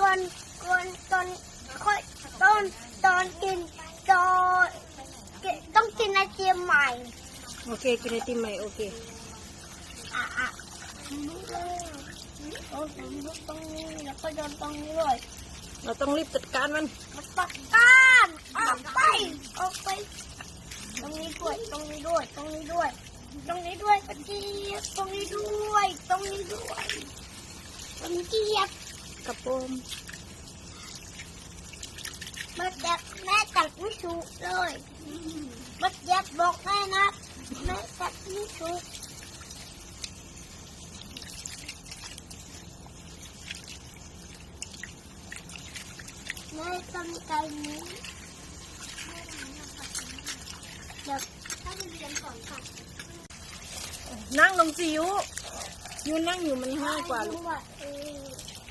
ก่อนค่อยตอนกินตอนต้องกินไอเทียมใหม่โอเคกินไอติมใหม่โอเครู้เลยตรงนี้แล้วก็โดนตรงนี้เลยเราต้องรีบจัดการมันปักก้านออกไปตรงนี้ด้วยตรงนี้ด้วยตรงนี้ด้วยตรงนี้ด้วยกระเจี๊ยบตรงนี้ด้วยตรงนี้ด้วยตรงนี้เจี๊ยบกระโปงแม่จัดไม่ถูกเลยบัดเย็บบอกแม่นะแม่จัดไม่ถูกแม่ต้องใจนี้เดี๋ยวถ้าจะเรียนสอนค่ะ นั่งลงสิยุนั่งอยู่มันง่ายกว่าลูก